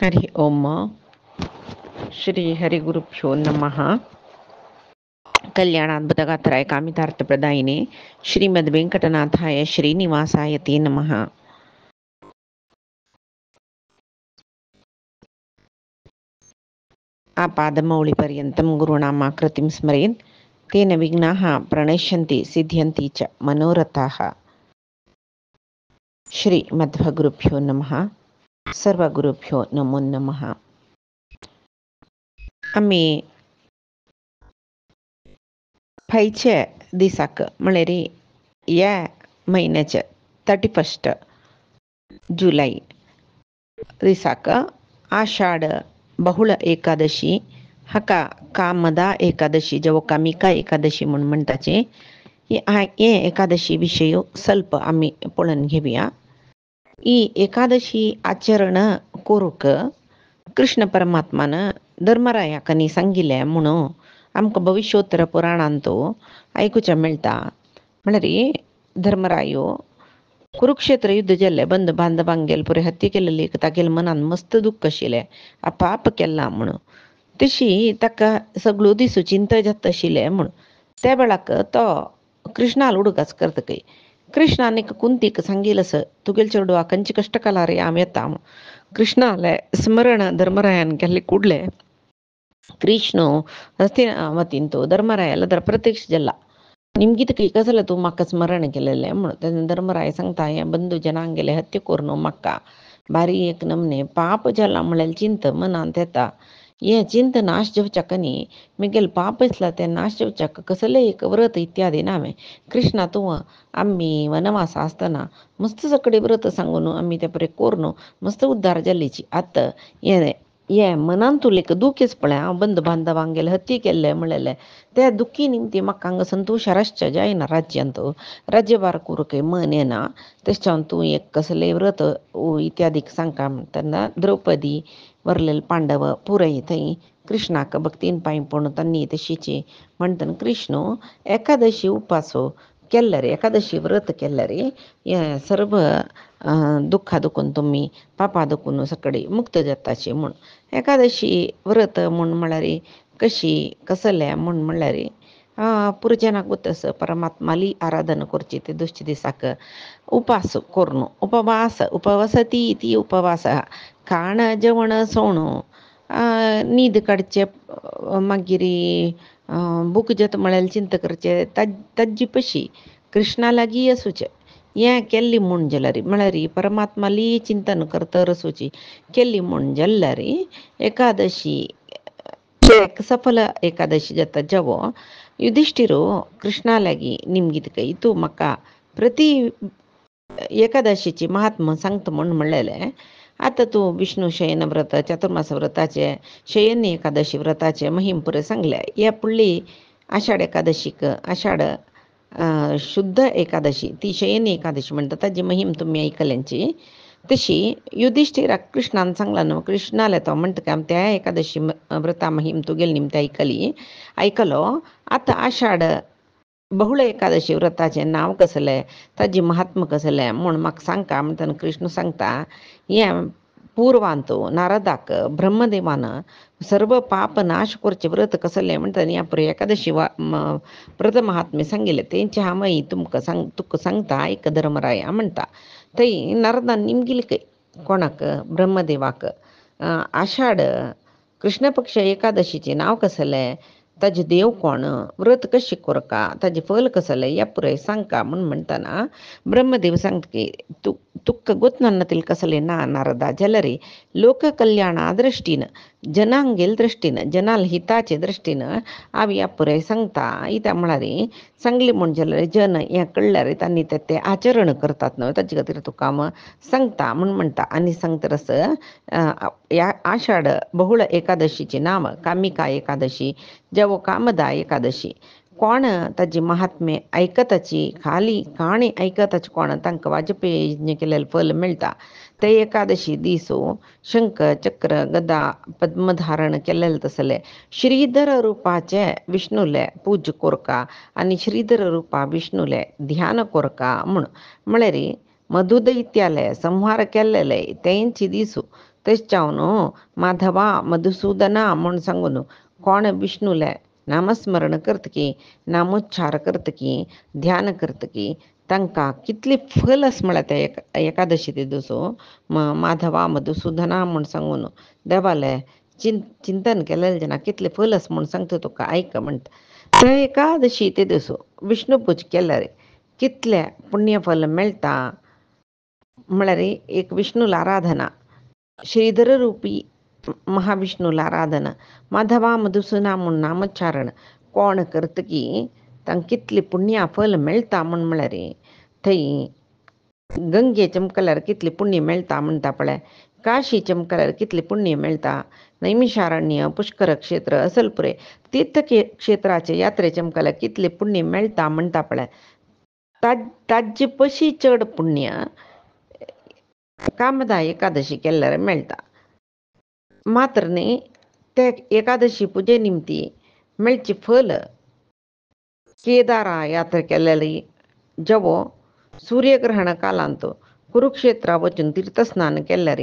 हरि ओम श्री हरिगुरुभ्यो नमः। कल्याणाद्भुतगात्राय कामितार्थप्रदायिने श्रीमद्वेङ्कटनाथाय श्रीनिवासाय ते नमः। आपादमौलिपर्यन्तं गुरूणामाकृतिं स्मरेत् तेन विघ्नाः प्रणश्यन्ति सिद्ध्यन्ति च मनोरथाः। श्रीमद्भगुरुभ्यो नमः। सर्वगुरुभ्यो नमो नमः. आम्ही फायच्या दिसाक म्हळ्यार ह्या म्हयन्याच्या 31 जुलै दिसाक आषाढ बहुळ एकादशी हाका कामदा एकादशी जेव्हा कामिका एकादशी म्हणून म्हणटाचे हे एकादशी विशय ಸ್ವಲ್ಪ आम्ही पळोवन घेवया. ಈ ಏಕಾದಶಿ ಆಚರಣ कोरूक कृष्ण परमात्मान धर्मरायाकनी सांगिल्लें म्हणून आमकां भविष्योत्तर पुराणांत आयकुचें मेळटा. म्हळ्यार धर्मरायो कुरुक्षेत्र युद्ध जाल्लें, बंद बांधवांक गेले पुरे हत्या केलेली, तागेले मनान मस्त दुख्ख आशिल्लें, पाप केला म्हणून. तशी ताका सगळो दीस चिंता जाता आशिल्लें म्हणून त्या वेळाक तो कृष्णाल उडोगास करतकय कृष्णान कुंतीक सांगिल्लें तुगेले चेडूआ खंयचे कश्ट काला रे हांव येता. कृष्णाले स्मरण धर्मरायान केल्ले कुडले कृष्ण हस्तिनावतीन तो धर्मरायाला तर प्रत्यक्ष जाला. निमगीत कसलें तूं म्हाका स्मरण केलेलें म्हणून तेन्ना धर्मराय सांगता हे बंधू जनांगेले हत्या करून म्हाका भारी एक नमने पाप जाला म्हळ्यार चिंत मनांत येता. हे चिंत नाश जावच्याक न्ही म्हगेले पाप आसला ते नाश जावच्याक कसले एक व्रत इत्यादी नावे कृष्णा तूं आम्ही वनवास आसतना मस्त सकडे व्रत सांगून आम्ही ते परे कोरून मस्त उद्धार जाल्लीची. आतां हे मनान तुलेक दुखेच पळय हांव बंद बांधवांक गेले हत्या केल्ले म्हणलेले त्या दुखी निमती म्हाका हांगा संतोश रासचे जायना. राज्यांत राज्यभार करूंक मन येना तेच्यान तूं एक कसले व्रत इत्यादीक सांगता तेन्ना द्रौपदी वरलेले पांडव पुरय थंय कृष्णाक भक्तीन पांय पडून तन्नी तशीची म्हणटन कृष्ण एकादशी उपासो केल्ले रे, एकादशी व्रत केल्ले रे हे सर्व दुःखा दुखून तुम्ही पापा दुखून सकडे मुक्त जाताचे म्हूण. एकादशी व्रत म्हूण म्हळ्यार कशी कसले म्हूण म्हळ्यार पुरजनाक तस परमात्माली आराधना करची ते दुसरे दिसाक उपास करून उपवासती ती उपवास खाण जेवण सोण न्हीद काडचे मागीर बूक जत म्हळ्यार चिंत करचे ताजी पशी कृष्णा लागीं आसूचे हें केल्ली म्हूण जाल्यार म्हळ्यार परमात्माली चिंतन करतर आसूची केल्ली म्हूण जाल्यार एकादशी एक सफल एकादशी जाता. जेवो युधिष्ठिरो कृष्णा लागीं निमगीत कय तूं म्हाका प्रति एकादशीची महात्म सांगता म्हूण म्हणलेलें. आतां तूं विष्णू शयन व्रत चातुर्मास व्रताचे शयन एकादशी व्रताचे महिम पुरे सांगले. हे फुडली आषाढ एकादशीक आषाढ शुद्ध एकादशी ती शयन एकादशी म्हणटा ताजी महिम तुमी आयकल्यांची. तशी युधिष्ठिराक कृष्णान सांगला न्हू कृष्णाले तो म्हणटा त्या एकादशी व्रता महिम तुगेली निमते आयकलो. आतां आषाढ बहुळ एकादशी व्रताचें नांव कसलें ताजी महात्म कसलें म्हूण म्हाका सांगता म्हणटन कृष्ण सांगता हें पूर्वांत नारदाक ब्रह्मदेवान सर्व पाप नाश करचे व्रत कसलें म्हणटन ह्या पुरे एकादशी व्रत महात्म्य सांगिल्लें तेंचे हांव तुका सांगता आयक धर्मराया म्हणटा. थंय नारदान निमगिल्ले कोणाक ब्रह्मदेवाक आषाढ कृष्ण पक्ष एकादशीचें नांव कसलें ताजे देव कोण व्रत कशी करका ताजे फल कसलें ह्या पुराय सांगका म्हूण म्हणटना ब्रह्मदेव सांगता की तुका गोत्नातील कसलें ना नारदा जाल्यार लोक कल्याणा दृश्टीन जनांगेल दृश्टीन जनाल हिताचे दृश्टीन हांव ह्या पुराय सांगता. इत्या म्हळ्यार सांगली म्हूण जाल्यार जन हें कळल्यार तांणी ते आचरण करतात न्हू ताजे खातीर तुका हांव सांगता म्हूण म्हणटा. आनी सांगतरस ह्या आषाढ बहुळ एकादशीचें नांव कामिका एकादशी जेवो कामदा एकादशी कोण ताजी महात्म्य आयकताची खाली काणी आयकताची कोण तांकां वाजपेयी केलेलें फल मेळटा. ते एकादशी दीस शंख चक्र गदा पद्मधारण केलेलें तसलें श्रीधर रुपाचे विष्णूले पूज कोरका आनी श्रीधर रुपा विष्णूले ध्यान कोरका म्हूण म्हळ्यार मधुदैत्याले संहार केल्लेले तेंची दीस तेच न्हू माधवा मधुसूदना म्हूण सांगून कोण विष्णूले नामस्मरण करतकी नामोच्चार करतकी ध्यान करतकी तांकां कितली फल आसा म्हळ्यार त्या एकादशी ते दिसो माधवा मधुसूदना म्हूण सांगून देवाले चिंतन केलेले जेन्ना कितले फल आसा म्हूण सांगता तुका आयक म्हणटा त्या एकादशी ते दिसो विष्णू पूज केल्यार कितले पुण्यफल मेळटा म्हळ्यार एक विष्णूला आराधना श्रीधर रूपी महाविष्णूला आराधना माधवा मधुसूदना म्हूण नामोच्चारण कोण करतकी तांकां कितली पुण्या फल मेळटा म्हळ्यार थंय गंगे चमकल्यार कितली पुण्य मेळटा म्हणटा पळय काशी चमकल्यार कितली पुण्य मेळटा नैमिशारण्य पुष्कर क्षेत्र असलपुरे तीर्थ क्षेत्राचे यात्रे चमकल्यार कितले पुण्य मेळटा म्हणटा पळय ताजे पशी चड पुण्य कामदा एकादशी केल्यार मेळटा मात्र न्ही ते एकादशी पुजे निमती मेळची फल केदारा यात्रा केलेली जवो सूर्यग्रहण कालांत कुरुक्षेत्रा वचून तीर्थस्नान केल्यार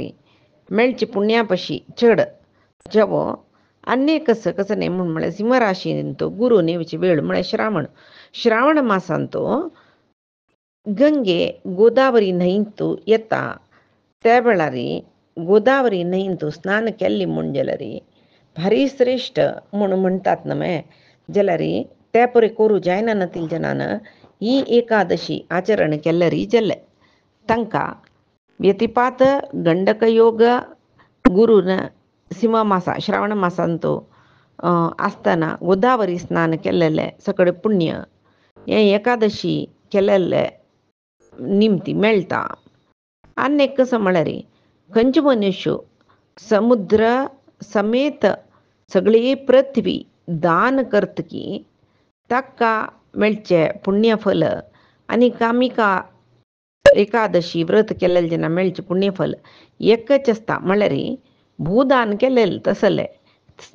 मेळची पुण्या पशी चड जवो अन्य कसं न्ही म्हळ्यार सिंहराशींत गुरू नेवची वेळ म्हळ्यार श्रावण मासांत गंगे गोदावरी न्हंयत येता त्या वेळार गोदावरी न्हंयत स्नान केल्ली म्हूण जाल्यार भारी श्रेश्ठ म्हूण म्हणटात न्हय जाल्यार त्या परी करूं जायना नतील जनान ही एकादशी आचरण केल्यार जालें तांकां व्यतिपात गंडक योग गुरून सिंह मासा श्रावण मासांत आसतना गोदावरी स्नान केल्लेले सकळे पुण्य हे एकादशी केलेले निमती मेळटा आनी एक कसं म्हळ्यार खंयचे मनुश्य समुद्र समेत सगळी पृथ्वी दान करतकी ताका मेळचे पुण्यफल आनी कामिका एकादशी व्रत केलेले जेन्ना मेळचे पुण्यफल एकच आसता म्हळ्यार भूदान केलेले तसले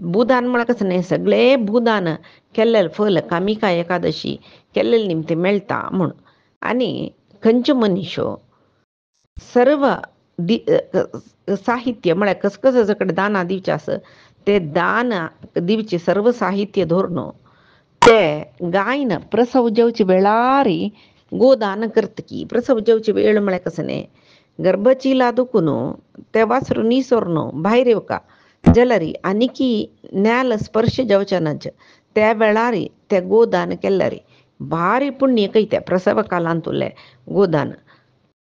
भूदान म्हळ्यार कसं न्ही सगळे भूदान केल्लेले फल कामिका एकादशी केल्लेले निमती मेळटा म्हूण आनी खंयचे मनुश्य सर्व साहित्य म्हळ्यार कसं कडेन दाना दिवचें आसा ते दान दिवचे सर्व साहित्य धरून ते गायन प्रसव जेवचे वेळार गोदान करतकी प्रसव जेवचे वेळ म्हळ्यार कसं न्ही गर्भचिला दुखून ते वासरू निसोर भायर येवका जाल्यार आनीकी न्याल स्पर्श जावचेनाच त्या वेळार ते गोदान केल्यार भारी पुण्य कयते प्रसव कालांत उरले गोदान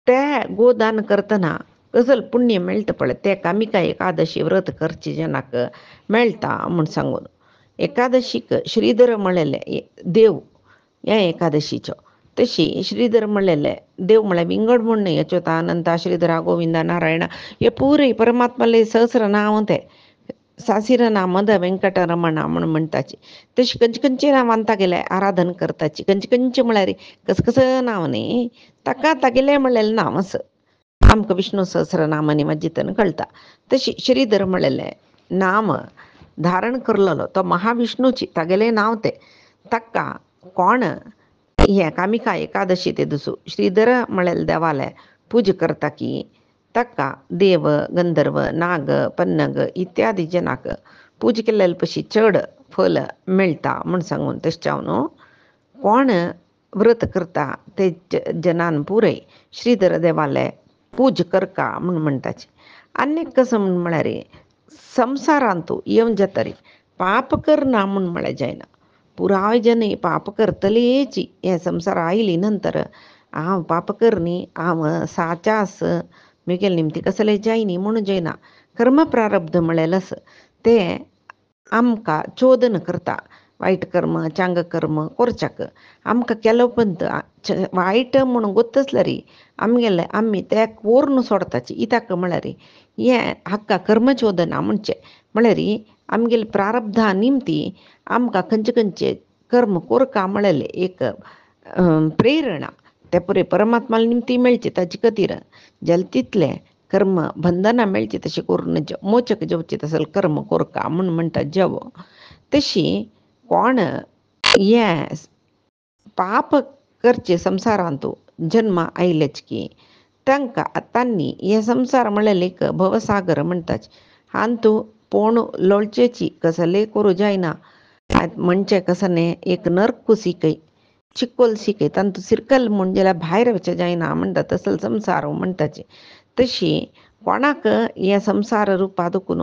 ते गोदान करतना गजल पुण्य मेळटा पळय ते कामिका एकादशी व्रत करचे जनाक मेळटा म्हूण सांगून एकादशीक श्रीधर म्हणलेले देव ह्या एकादशीचो तशी श्रीधर म्हणलेले देव म्हळ्यार विंगड म्हूण न्ही अच्युतानंता श्रीधरा गोविंदा नारायणा हे पुरे परमात्माले सहस्र नांव ते सासिर नामद वेंकटरमणा म्हूण म्हणटाची तशी खंयचे नांवांता गेले आराधन करताची खंयचे म्हळ्यार कसं नांव न्ही ताका तागेले म्हणलेले नांव आसा आमकां विष्णू सहस्र नामांनी मज्जितन कळटा तशी श्रीधर म्हणलेले नाम धारण करलेलो तो महाविष्णूची तागेले नांव ते ताका कोण हे कामिका एकादशी ते दिसू श्रीधर म्हणलेले देवाले पूज करता की ताका देव गंधर्व नाग पन्नग इत्यादी जनाक पूज केल्लेले पशी चड फल मेळटा म्हूण सांगून तेच कोण व्रत करता ते जनान पुरय श्रीधर देवाले पूज करका म्हूण म्हणटाचे आनी कसं म्हळ्यार संवसारांत येवन जातरी पाप करना म्हूण म्हळ्यार जायना पुराय जन पाप करतलेच हे संवसार आयली नंतर हांव पाप कर न्ही हांव साचास मुगेल निमती कसले जायनी म्हणून जायना कर्म प्रारब्ध म्हळेलें आसा ते आमकां चोदन करता वायट कर्म चांग कर्म करच्याक आमकां केलो पंत वायट म्हणून गोत्तसल्यार आमी ते कोरून सोडताची इताक म्हळ्यार हे हाका कर्मचोदना म्हणचे म्हळ्यार आमगेले प्रारब्धा निमती आमकां खंयचे कर्म कोरका म्हळेले एक प्रेरणा ते पुरे परमात्माला निमती मेळचे ताचे खातीर जाल्यार तितले कर्म बंधना मेळची तशें करून मोचक जेवचे तसले कर्म कोरका म्हूण म्हणटा जेवो तशी कोण हे पाप करचे संवसारांत जन्म आयलेच की तांकां तांणी हे संसार म्हळ्यार एक भवसागर म्हणटाच. हान तूं पोण लोळचेची कसले करूं जायना. म्हणजे कसं न्ही एक नर्क कुसिकय चिक्कोल सिकय तांतू सिरकल म्हूण जाल्यार भायर वचचें जायना म्हणटा तसलो संसार म्हणटाचे. तशी कोणाक हे संसार रुपा दुखून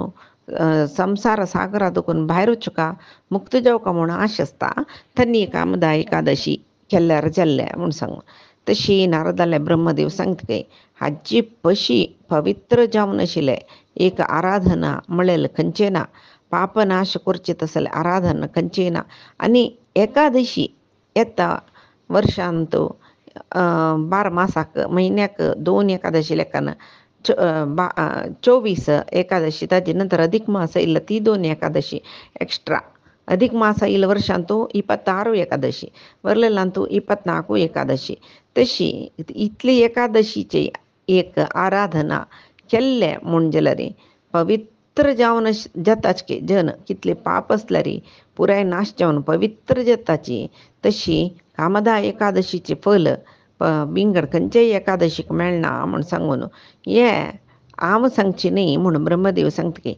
संसार सागरा दुखून भायर वचुका मुक्त जावका म्हूण आश आसता तांणी कामदा एकादशी केल्यार जाल्लें म्हूण सांगून. तशी नारदाले ब्रह्मदेव सांगतकय हाजी पशी पवित्र जावन आशिल्ले एक आराधना म्हळ्यार खंयचें ना. पाप नाश करचे तसले आराधना खंयचेय ना. आनी एकादशी येता वर्षांत 12 मासाक म्हयन्याक 2 एकादशी लेखान 24 एकादशी ताजे नंतर अधिक मास येयला ती 2 एकादशी एक्स्ट्रा. अधिक मास येयला वर्षांतू 26 एकादशी वरलेल्यांतू 24 एकादशी. तशी इतली एकादशीचे एक आराधना केल्ले म्हूण जाल्यार पवित्र जावन जाताच की जन कितले पाप आसल्यार पुराय नाश जावन पवित्र जाताची. तशी कामदा एकादशीचे फल बिंगड खंयचेय एकादशीक मेळना म्हूण सांगून हे हांव सांगची न्ही म्हूण ब्रह्मदेव सांगतकी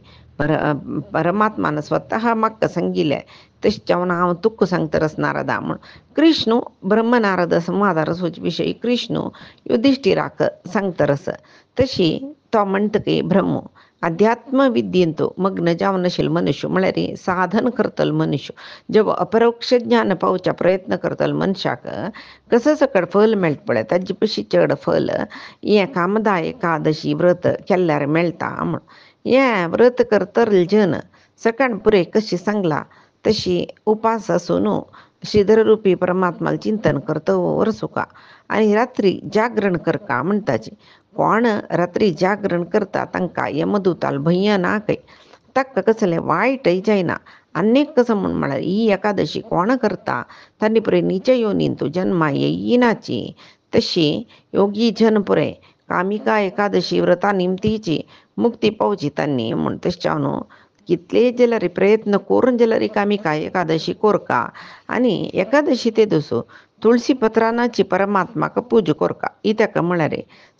परमात्मान स्वता म्हाका सांगिल्लें तशें जावन हांव तुका सांगतरस नारदा म्हूण. कृष्ण ब्रह्मनारद संवादार विशयी कृष्ण युधिष्ठिराक सांगतरस. तशी तो म्हणटकी ब्रह्म अध्यात्म विद्येंत मग्न जावन आशिल्लो मनुष्य म्हळ्यार साधन करतलो मनुष्य जेव्हा अपरोक्ष ज्ञान पावच्या प्रयत्न करतलो मनशाक कसं सकट फल मेळटा पळय ताजे पशी चड फल हें कामदा एकादशी व्रत केल्यार मेळटा म्हूण. हें व्रत करतले जन सकाळ पुरे कशी सांगला तशी उपास आसून श्रीधर रूपी परमात्माल चिंतन करतवर सुका आनी रात्री जागरण करता म्हणटाची. कोण रात्री जागरण करता तांकां यमदूताल भंय ना खंय. ताका कसलें वायटय जायना. अनेक कसं म्हळ्यार ही एकादशी कोण करता तांणी पुरे निज योनींतू जन्मा येयनाची. तशी योगी जन पुरे कामिका एकादशी व्रता निमतीची मुक्ती पावची तांणी म्हूण. तशें जावन कितले जाल्यार प्रयत्न करून जाल्यार कामिका एकादशी कोरका आनी एकादशी ते दसो तुळशी पत्रानाची परमात्माक पूजा कोरका. ही ताका म्हळ्यार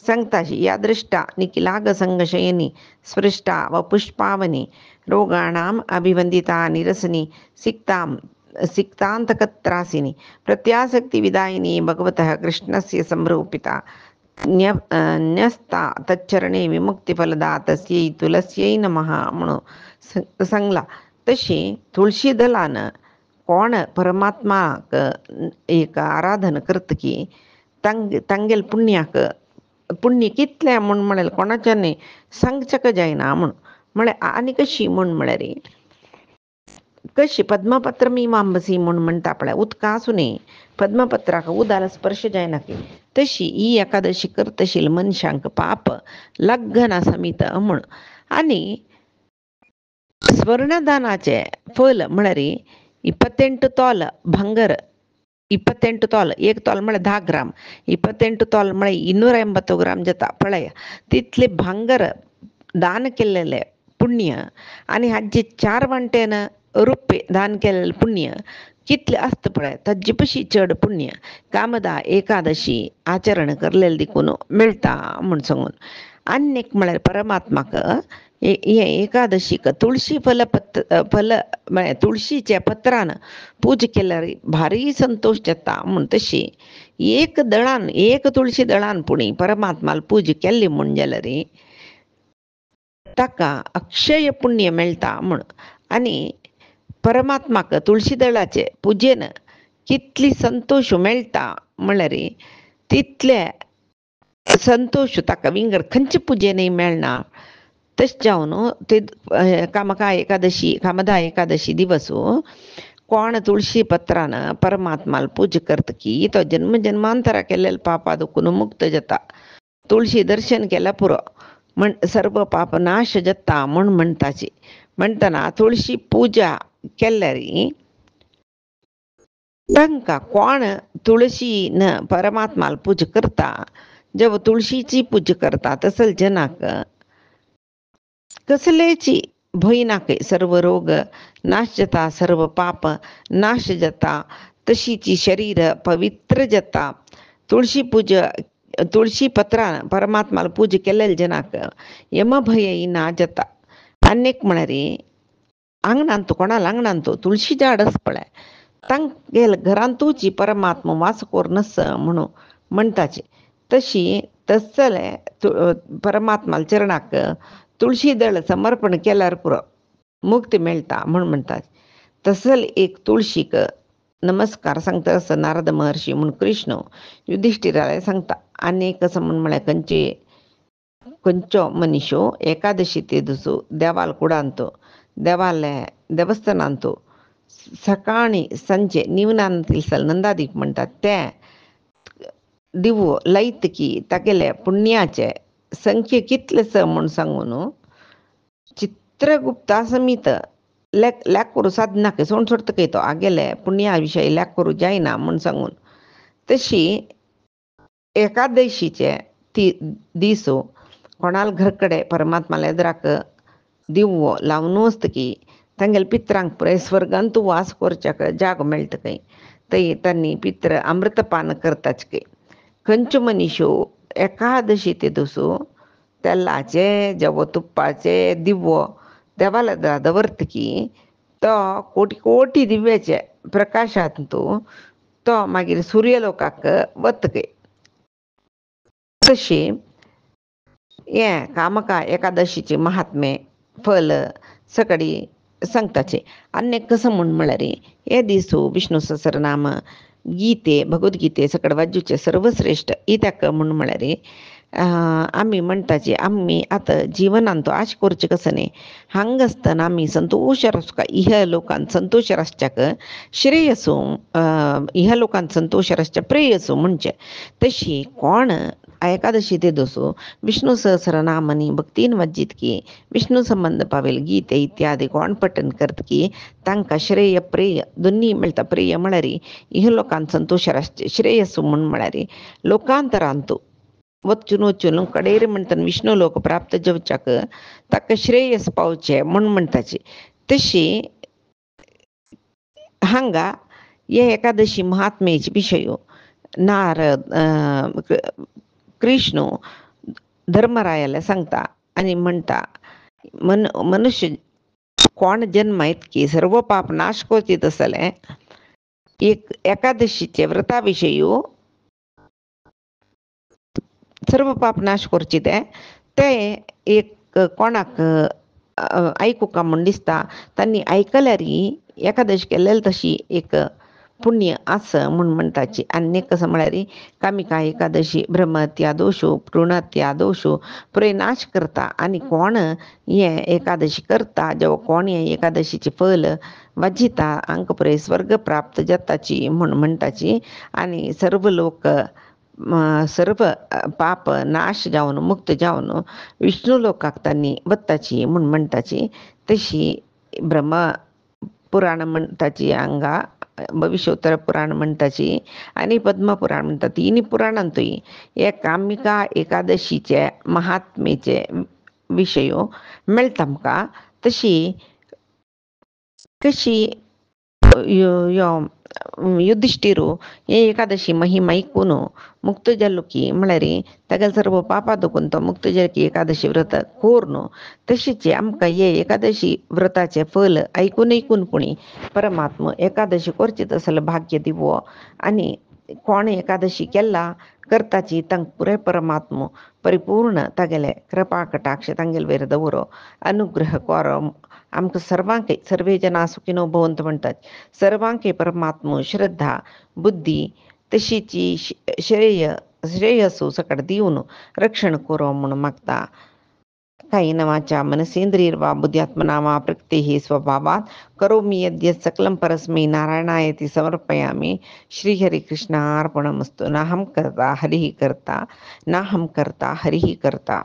सांगताशी या दृश्टा निखिलाग संगशयनी स्पृष्टा व पुष्पावनी रोगाणाम अभिवंदिता निरसनी सिक्तांतकत्रासिनी प्रत्यासक्ति विदायिनी भगवतः कृष्णस्य संरूपिता न्यस्ता तच्चरणे विमुक्तिफलदा तस्यै तुलस्यै नमः म्हणून सांगला. तशी तुळशी दलान कोण परमात्माक एक आराधना करतकी तांगेल पुण्याक पुण्य कितलें म्हूण म्हळ्यार कोणाच्यानी सांगचें जायना म्हूण. म्हळ्यार आनी कशी म्हूण म्हळ्यार कशी पद्मपत्र मीमांबसी म्हूण म्हणटा पळय उदकासून पद्मपत्राक उदार स्पर्श जायना की तशी ही एकादशी करता आशिल्ल्या मनशांक पाप लग्गना समीत म्हूण. आनी स्वर्णदानाचे फल म्हळ्यार 28 तोल भांगर 28 तोल 1 तोल म्हळ्यार 10 ग्राम 28 तोल म्हळ्यार 280 ग्राम जाता पळय तितले भांगर दान केल्लेले पुण्य आनी हाजे 4 वांटेन रुपये दान केल्लें पुण्य कितले आसता पळय ताजे पशी चड पुण्य कामदा एकादशी आचरण करलेले देखून मेळटा म्हूण सांगून. आनी म्हळ्यार परमात्माक हे एकादशीक तुळशी फल म्हळ्यार तुळशीच्या पत्रान पूजा केल्यार भारी संतोष जाता म्हूण. तशी एक तुळशी दळान पुणी परमात्माल पूजा केल्ली म्हूण जाल्यार ताका अक्षय पुण्य मेळटा म्हूण. आनी परमात्माक तुळशी दळाचे पुजेन कितली संतोष मेळटा म्हळ्यार तितले संतोष ताका विंगड खंयचे पुजेनय मेळना. तशें जावन ते कामदा एकादशी दिवस कोण तुळशी पत्रान परमात्माल पूजा करतकी तो जन्म जन्मांतरा केल्लेले पापा दुखून मुक्त जाता. तुळशी दर्शन केल्या पुरो म्हण सर्व पाप नाश जाता म्हूण म्हणटाची. म्हणटना तुळशी पुजा केल्यार तांकां कोण तुळशीन परमात्माल पूजा करता जेव्हा तुळशीची पूजा करता तसले जनाक कसलेची भंय ना खंय. सर्व रोग नाश जाता सर्व पाप नाश जाता तशीची शरीर पवित्र जाता. तुळशी पूजा तुळशी पत्रान परमात्माला पूजे केलेले जनाक यमभय ना जता अनेक म्हणारी अंगणांतू कोणाला अंगणांतू तुळशी झाडच पळय तांक गेल घरांतूची परमात्मा वास कोर नस म्हणून म्हणताचे तशी तसले परमात्माला चरणाक तुळशी दळ समर्पण केल्यार पुरो मुक्ती मेळटा म्हणून म्हणतात. तसल एक तुळशीक नमस्कार सांगता असं नारद महर्षी म्हणून कृष्ण युधिष्ठिराला सांगता. अनेक असं म्हणून म्हळ्या खंयचो मनीसो एकादशी ते दुसो देवाल कुडांतो देवाले देवस्थानांतो सकाळी संजे निवनान तिलसल नंदादीप म्हणतात ते दिवो लयत की तागेले पुण्याचे संख्ये कितलेस म्हूण सांगून चित्रगुप्ता समीत ल्याक करू साधनाक सोड सोडतकयतो आगेले पुण्या विषयी ल्याक करू जायना म्हूण सांगून तशी एकादशीचे ती दिसो कोणाल घरकडे परमात्माला एदराक दिवो लावून वस्तकी तांगेल पित्रांक पुराय स्वर्गांतू वास करच्याक जाग मेळटकय थंय तांणी पित्र अमृतपान करताच खंयच्यो मनीसो एकादशी ते दसो तेलाचे जवो तुप्पाचे दिवो देवाला दवरतकी तो कोटी कोटी दिव्याचे प्रकाशांतू तो मागीर सूर्यलोकाक वतकय. तशी हे कामका एकादशीचे महात्मे फल सकडी सांगताचे. अनेक कसं म्हूण म्हळ्यार हे दिसू विष्णू सहस्रनाम गीते भगवद्गीते सकड वाजूचे सर्वश्रेष्ठ इत्याक म्हूण म्हळ्यार आमी म्हणटाचे आमी आतां जिवनांत आश करचे कसं न्ही हांगा आसतना आमी संतोशार आसका इह लोकांत संतोशार आसच्याक श्रेयसू इह लोकांत संतोशार आसच्या प्रेयसू म्हणचे. तशी कोण एकादशी ते दसो विष्णू सहस्रनामनी भक्तीन वाजित की विष्णू संबंध पावेल गीते इत्यादी कोण पठन करत की तांकां श्रेय प्रेय दोन्ही मेळटा. प्रेय म्हळ्यार इह लोकांत संतोशार आसचे श्रेयसू म्हूण म्हळ्यार लोकांतरांतू वचून वचून कडेर म्हणटा विष्णू लोक प्राप्त जावच्याक ताका श्रेयस पावचे म्हूण म्हणटाचे. तशी हांगा हे एकादशी महात्मेचे विशयो नारद कृष्ण धर्मरायाला सांगता आनी म्हणटा मनुष्य कोण जन्म की सर्व पाप नाश करचीत आसले एक एकादशीचे व्रता विशयी सर्व पाप नाश करची ते एक कोणाक ऐकूका म्हूण दिसता तांणी आयकल्यार एकादशी केलेली तशी एक पुण्य आस म्हूण म्हणटाची. आनी कसं म्हळ्यार कामिका एकादशी ब्रह्महत्या दोशो भ्रूणहत्या दोशो पुराय नाश करता. आनी कोण हे एकादशी करता जेव्हा कोण हे एकादशीचे फल वाजिता हांकां पुराय स्वर्ग प्राप्त जाताची म्हूण म्हणटाची. आनी सर्व लोक सर्व पाप नाश जावन मुक्त जावन विष्णू लोकाक तांणी वताची म्हूण म्हणटाची. तशी ब्रह्म पुराण म्हणटाची हांगा भविष्योत्तर पुराण म्हणटाची आनी पद्म पुराण म्हणटा. तिनी पुराणांतूय हे कामिका एकादशीचे महात्मेचे विशयो मेळटा आमकां. तशी कशी युधिष्ठिरू हे एकादशी महिमा ऐकून मुक्त जालो की म्हळ्यार तागेले सर्व पापा दुखून तो मुक्त जालो की एकादशी व्रत कोर न्हू. तशीच आमकां हे एकादशी व्रताचे फल ऐकून पुणी परमात्मा एकादशी करचीत आसले भाग्य दिवो. आनी कोण एकादशी केला करताची तांक पुराय परमात्मा परिपूर्ण तागेले कृपा कटाक्ष तांगेले वयर दवरो अनुग्रह कोरो आमकां सर्वांक सर्वे जना सुखिनो भवंतु म्हणटात. सर्वांक परमात्मा श्रद्धा बुद्धी तशीची श्रेयसू सकट दिवन रक्षण करो म्हणून मागता. कायेन वाचा मनसेंद्रियर्वा बुद्ध्यात्मना वा प्रकृतेः स्वभावात् करोमि यद्यत् सकलं परस्मै नारायणायति समर्पयामि. श्रीहरिकृष्णार्पणमस्तु. नाहं कर्ता हरिः कर्ता नाहं कर्ता हरिः कर्ता.